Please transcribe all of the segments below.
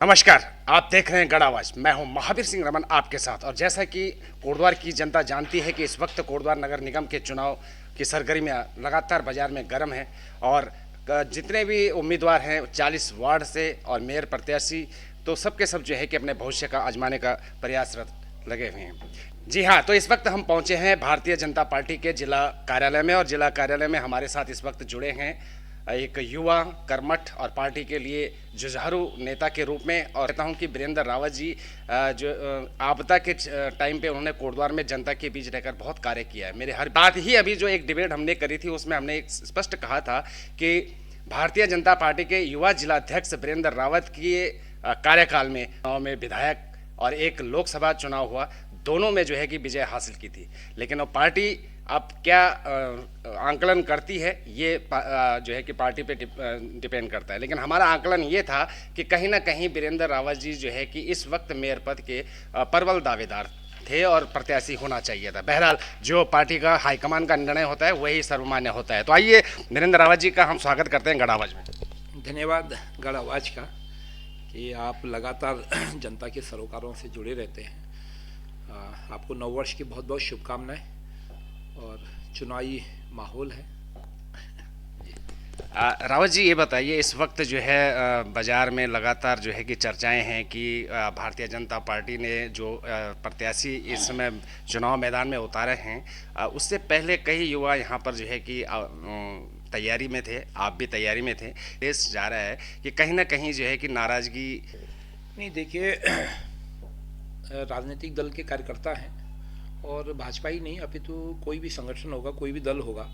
नमस्कार। आप देख रहे हैं गढ़ आवाज। मैं हूं महावीर सिंह रमन आपके साथ। और जैसा कि कोटद्वार की जनता जानती है कि इस वक्त कोटद्वार नगर निगम के चुनाव की सरगर्मियां लगातार बाजार में गर्म हैं और जितने भी उम्मीदवार हैं 40 वार्ड से और मेयर प्रत्याशी तो सबके सब जो है कि अपने भविष्य का आजमाने का प्रयासरत लगे हुए हैं। जी हाँ, तो इस वक्त हम पहुंचे हैं भारतीय जनता पार्टी के जिला कार्यालय में और जिला कार्यालय में हमारे साथ इस वक्त जुड़े हैं एक युवा कर्मठ और पार्टी के लिए जुझारू नेता के रूप में। और कहता हूं कि वीरेंद्र रावत जी जो आपदा के टाइम पे उन्होंने कोटद्वार में जनता के बीच रहकर बहुत कार्य किया है। मेरे हर बात ही अभी जो एक डिबेट हमने करी थी उसमें हमने एक स्पष्ट कहा था कि भारतीय जनता पार्टी के युवा जिलाध्यक्ष वीरेंद्र रावत की कार्यकाल में चुनाव में विधायक और एक लोकसभा चुनाव हुआ, दोनों में जो है कि विजय हासिल की थी। लेकिन वो पार्टी अब क्या आंकलन करती है ये जो है कि पार्टी पे डिपेंड करता है। लेकिन हमारा आंकलन ये था कि कहीं ना कहीं वीरेंद्र रावत जी जो है कि इस वक्त मेयर पद के प्रबल दावेदार थे और प्रत्याशी होना चाहिए था। बहरहाल जो पार्टी का हाईकमान का निर्णय होता है वही सर्वमान्य होता है। तो आइए वीरेंद्र रावत जी का हम स्वागत करते हैं गढ़ आवाज में। धन्यवाद गढ़ आवाज का कि आप लगातार जनता के सरोकारों से जुड़े रहते हैं। आपको नववर्ष की बहुत बहुत शुभकामनाएं और चुनावी माहौल है। रावत जी ये बताइए, इस वक्त जो है बाजार में लगातार जो है कि चर्चाएं हैं कि भारतीय जनता पार्टी ने जो प्रत्याशी इस समय चुनाव मैदान में उतारे हैं, उससे पहले कई युवा यहाँ पर जो है कि तैयारी में थे, आप भी तैयारी में थे। देश जा रहा है कि कहीं ना कहीं जो है कि नाराजगी। नहीं, देखिए, राजनीतिक दल के कार्यकर्ता हैं और भाजपा ही नहीं अपितु कोई भी संगठन होगा, कोई भी दल होगा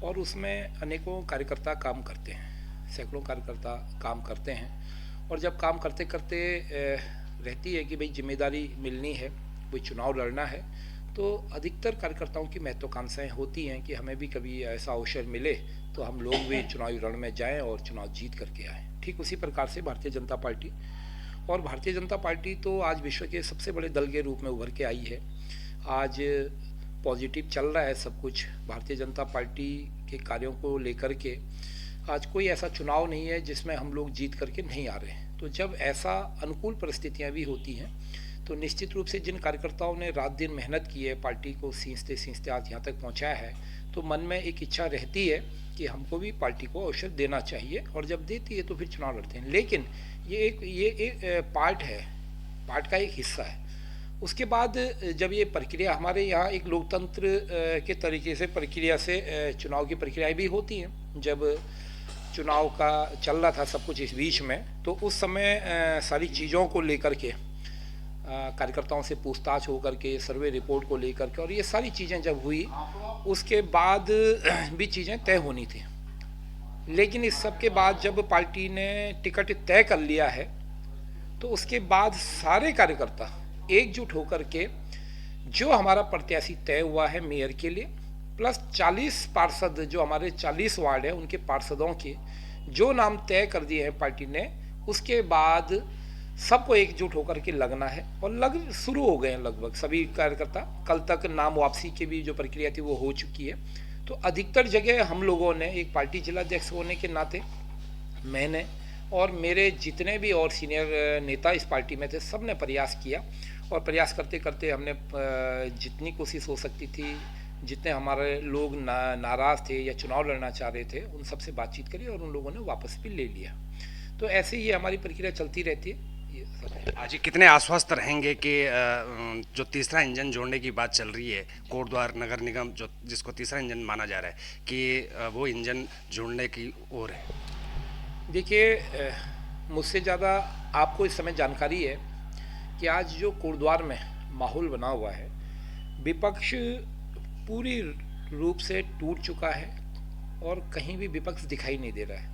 और उसमें अनेकों कार्यकर्ता काम करते हैं, सैकड़ों कार्यकर्ता काम करते हैं। और जब काम करते करते रहती है कि भाई जिम्मेदारी मिलनी है, कोई चुनाव लड़ना है, तो अधिकतर कार्यकर्ताओं की महत्वाकांक्षाएं होती हैं कि हमें भी कभी ऐसा अवसर मिले तो हम लोग भी चुनावी रण में जाएं और चुनाव जीत करके आएँ। ठीक उसी प्रकार से भारतीय जनता पार्टी तो आज विश्व के सबसे बड़े दल के रूप में उभर के आई है। आज पॉजिटिव चल रहा है सब कुछ भारतीय जनता पार्टी के कार्यों को लेकर के। आज कोई ऐसा चुनाव नहीं है जिसमें हम लोग जीत करके नहीं आ रहे हैं। तो जब ऐसा अनुकूल परिस्थितियां भी होती हैं तो निश्चित रूप से जिन कार्यकर्ताओं ने रात दिन मेहनत की है, पार्टी को सींचते सींचते आज यहाँ तक पहुँचाया है, तो मन में एक इच्छा रहती है कि हमको भी पार्टी को अवसर देना चाहिए और जब देती है तो फिर चुनाव लड़ते हैं। लेकिन ये एक पार्ट का एक हिस्सा है। उसके बाद जब ये प्रक्रिया हमारे यहाँ एक लोकतंत्र के तरीके से प्रक्रिया से चुनाव की प्रक्रियाएं भी होती हैं। जब चुनाव का चल रहा था सब कुछ इस बीच में, तो उस समय सारी चीज़ों को लेकर के कार्यकर्ताओं से पूछताछ हो करके, सर्वे रिपोर्ट को लेकर के, और ये सारी चीज़ें जब हुई उसके बाद भी चीज़ें तय होनी थी। लेकिन इस सब के बाद जब पार्टी ने टिकट तय कर लिया है तो उसके बाद सारे कार्यकर्ता एकजुट होकर के जो हमारा प्रत्याशी तय हुआ है मेयर के लिए, प्लस 40 पार्षद जो हमारे 40 वार्ड है उनके पार्षदों के जो नाम तय कर दिए हैं पार्टी ने, उसके बाद सबको एकजुट होकर के लगना है। और लग शुरू हो गए हैं लगभग सभी कार्यकर्ता। कल तक नाम वापसी की भी जो प्रक्रिया थी वो हो चुकी है। तो अधिकतर जगह हम लोगों ने, एक पार्टी जिलाध्यक्ष होने के नाते मैंने और मेरे जितने भी और सीनियर नेता इस पार्टी में थे, सब ने प्रयास किया। और प्रयास करते करते हमने जितनी कोशिश हो सकती थी, जितने हमारे लोग नाराज़ थे या चुनाव लड़ना चाह रहे थे, उन सबसे बातचीत करी और उन लोगों ने वापस भी ले लिया। तो ऐसे ही हमारी प्रक्रिया चलती रहती है। आज कितने आश्वस्त रहेंगे कि जो तीसरा इंजन जोड़ने की बात चल रही है, कोटद्वार नगर निगम जो जिसको तीसरा इंजन माना जा रहा है, कि वो इंजन जोड़ने की ओर है? देखिए, मुझसे ज़्यादा आपको इस समय जानकारी है कि आज जो कोटद्वार में माहौल बना हुआ है, विपक्ष पूरी रूप से टूट चुका है और कहीं भी विपक्ष दिखाई नहीं दे रहा है।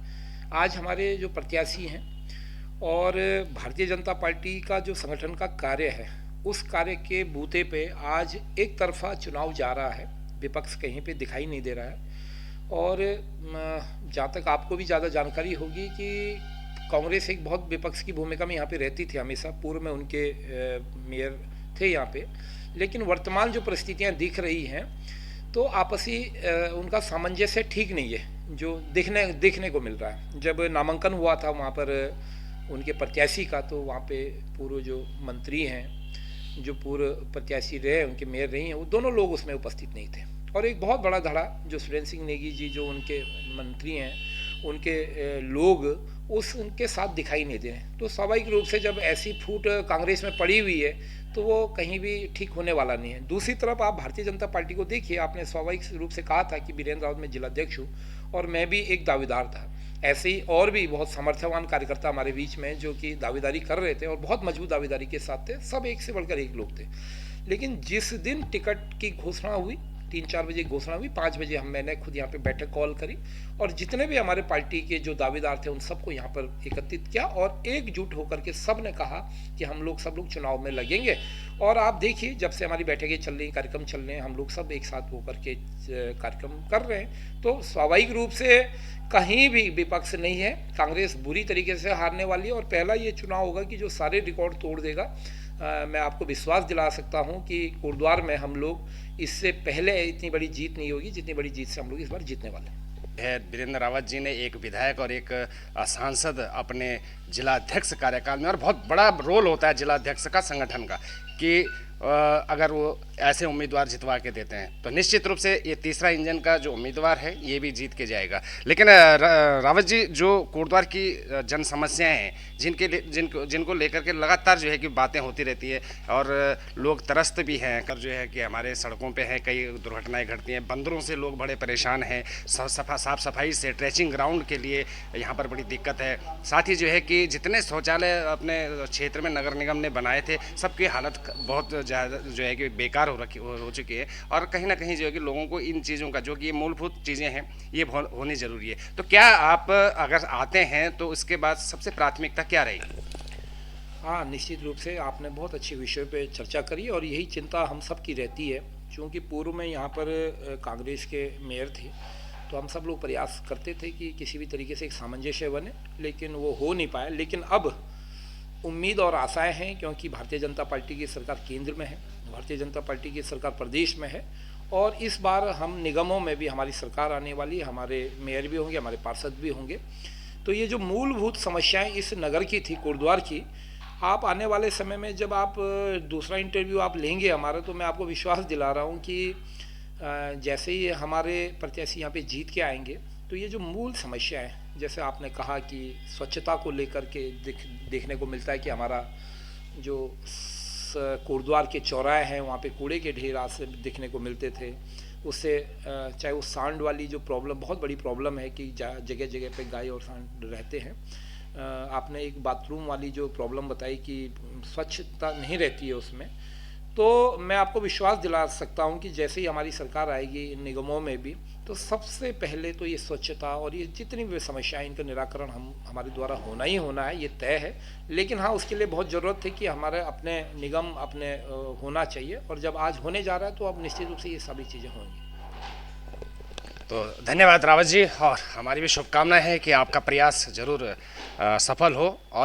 आज हमारे जो प्रत्याशी हैं और भारतीय जनता पार्टी का जो संगठन का कार्य है, उस कार्य के बूते पे आज एक तरफा चुनाव जा रहा है, विपक्ष कहीं पे दिखाई नहीं दे रहा है। और जहाँ तक आपको भी ज़्यादा जानकारी होगी कि कांग्रेस एक बहुत विपक्ष की भूमिका में यहाँ पे रहती थी हमेशा, पूर्व में उनके मेयर थे यहाँ पे। लेकिन वर्तमान जो परिस्थितियाँ दिख रही हैं तो आपसी उनका सामंजस्य ठीक नहीं है, जो देखने को मिल रहा है। जब नामांकन हुआ था वहाँ पर उनके प्रत्याशी का, तो वहाँ पे पूर्व जो मंत्री हैं, जो पूर्व प्रत्याशी रहे, उनके मेयर रही हैं, वो दोनों लोग उसमें उपस्थित नहीं थे। और एक बहुत बड़ा धड़ा जो सुरेंद्र सिंह नेगी जी जो उनके मंत्री हैं, उनके लोग उनके साथ दिखाई नहीं दे रहे। तो स्वाभाविक रूप से जब ऐसी फूट कांग्रेस में पड़ी हुई है तो वो कहीं भी ठीक होने वाला नहीं है। दूसरी तरफ आप भारतीय जनता पार्टी को देखिए, आपने स्वाभाविक रूप से कहा था कि वीरेंद्र रावत मैं जिलाध्यक्ष हूँ और मैं भी एक दावेदार था। ऐसे ही और भी बहुत सामर्थ्यवान कार्यकर्ता हमारे बीच में जो कि दावेदारी कर रहे थे और बहुत मजबूत दावेदारी के साथ थे, सब एक से बढ़कर एक लोग थे। लेकिन जिस दिन टिकट की घोषणा हुई, 3-4 बजे घोषणा हुई, 5 बजे मैंने खुद यहाँ पे बैठक कॉल करी और जितने भी हमारे पार्टी के जो दावेदार थे उन सबको यहाँ पर एकत्रित किया और एकजुट होकर के सब ने कहा कि हम लोग सब लोग चुनाव में लगेंगे। और आप देखिए जब से हमारी बैठकें चल रही, कार्यक्रम चल रहे हैं, हम लोग सब एक साथ होकर के कार्यक्रम कर रहे हैं। तो स्वाभाविक रूप से कहीं भी विपक्ष नहीं है, कांग्रेस बुरी तरीके से हारने वाली है और पहला ये चुनाव होगा कि जो सारे रिकॉर्ड तोड़ देगा। मैं आपको विश्वास दिला सकता हूं कि कोटद्वार में हम लोग इससे पहले इतनी बड़ी जीत नहीं होगी जितनी बड़ी जीत से हम लोग इस बार जीतने वाले हैं। वीरेंद्र रावत जी ने एक विधायक और एक सांसद अपने जिलाध्यक्ष कार्यकाल में, और बहुत बड़ा रोल होता है जिलाध्यक्ष का संगठन का, कि अगर वो ऐसे उम्मीदवार जितवा के देते हैं तो निश्चित रूप से ये तीसरा इंजन का जो उम्मीदवार है ये भी जीत के जाएगा। लेकिन रावत जी, जो कोटद्वार की जन समस्याएं हैं जिनको लेकर के लगातार जो है कि बातें होती रहती है और लोग त्रस्त भी हैं कर जो है कि हमारे सड़कों पे हैं, कई दुर्घटनाएं घटती हैं, बंदरों से लोग बड़े परेशान हैं, साफ सफाई से, ट्रेचिंग ग्राउंड के लिए यहाँ पर बड़ी दिक्कत है। साथ ही जो है कि जितने शौचालय अपने क्षेत्र में नगर निगम ने बनाए थे सबकी हालत बहुत ज़्यादा जो है कि बेकार हो चुकी है और कहीं ना कहीं जो है कि लोगों को इन चीज़ों का, जो कि ये मूलभूत चीज़ें हैं, ये होनी ज़रूरी है। तो क्या आप अगर आते हैं तो इसके बाद सबसे प्राथमिकता क्या रहेगी? हाँ, निश्चित रूप से आपने बहुत अच्छे विषय पे चर्चा करी और यही चिंता हम सब की रहती है। क्योंकि पूर्व में यहाँ पर कांग्रेस के मेयर थे तो हम सब लोग प्रयास करते थे कि किसी भी तरीके से एक सामंजस्य बने, लेकिन वो हो नहीं पाया। लेकिन अब उम्मीद और आशाएं हैं, क्योंकि भारतीय जनता पार्टी की सरकार केंद्र में है, भारतीय जनता पार्टी की सरकार प्रदेश में है और इस बार हम निगमों में भी हमारी सरकार आने वाली है, हमारे मेयर भी होंगे, हमारे पार्षद भी होंगे। तो ये जो मूलभूत समस्याएं इस नगर की थी, कोटद्वार की, आप आने वाले समय में जब आप दूसरा इंटरव्यू आप लेंगे हमारा, तो मैं आपको विश्वास दिला रहा हूँ कि जैसे ही हमारे प्रत्याशी यहाँ पे जीत के आएंगे तो ये जो मूल समस्या है, जैसे आपने कहा कि स्वच्छता को लेकर के देखने को मिलता है कि हमारा जो कोटद्वार के चौराहे हैं वहाँ पे कूड़े के ढेर आज से दिखने को मिलते थे। उससे चाहे वो सांड वाली जो प्रॉब्लम, बहुत बड़ी प्रॉब्लम है कि जगह जगह पे गाय और सांड रहते हैं। आपने एक बाथरूम वाली जो प्रॉब्लम बताई कि स्वच्छता नहीं रहती है उसमें, तो मैं आपको विश्वास दिला सकता हूं कि जैसे ही हमारी सरकार आएगी इन निगमों में भी, तो सबसे पहले तो ये स्वच्छता और ये जितनी भी समस्याएं, इनका निराकरण हमारे द्वारा होना ही होना है, ये तय है। लेकिन हाँ, उसके लिए बहुत ज़रूरत है कि हमारे अपने निगम अपने होना चाहिए और जब आज होने जा रहा है तो अब निश्चित रूप से ये सभी चीज़ें होंगी। तो धन्यवाद रावत जी, और हमारी भी शुभकामनाएं हैं कि आपका प्रयास जरूर सफल हो और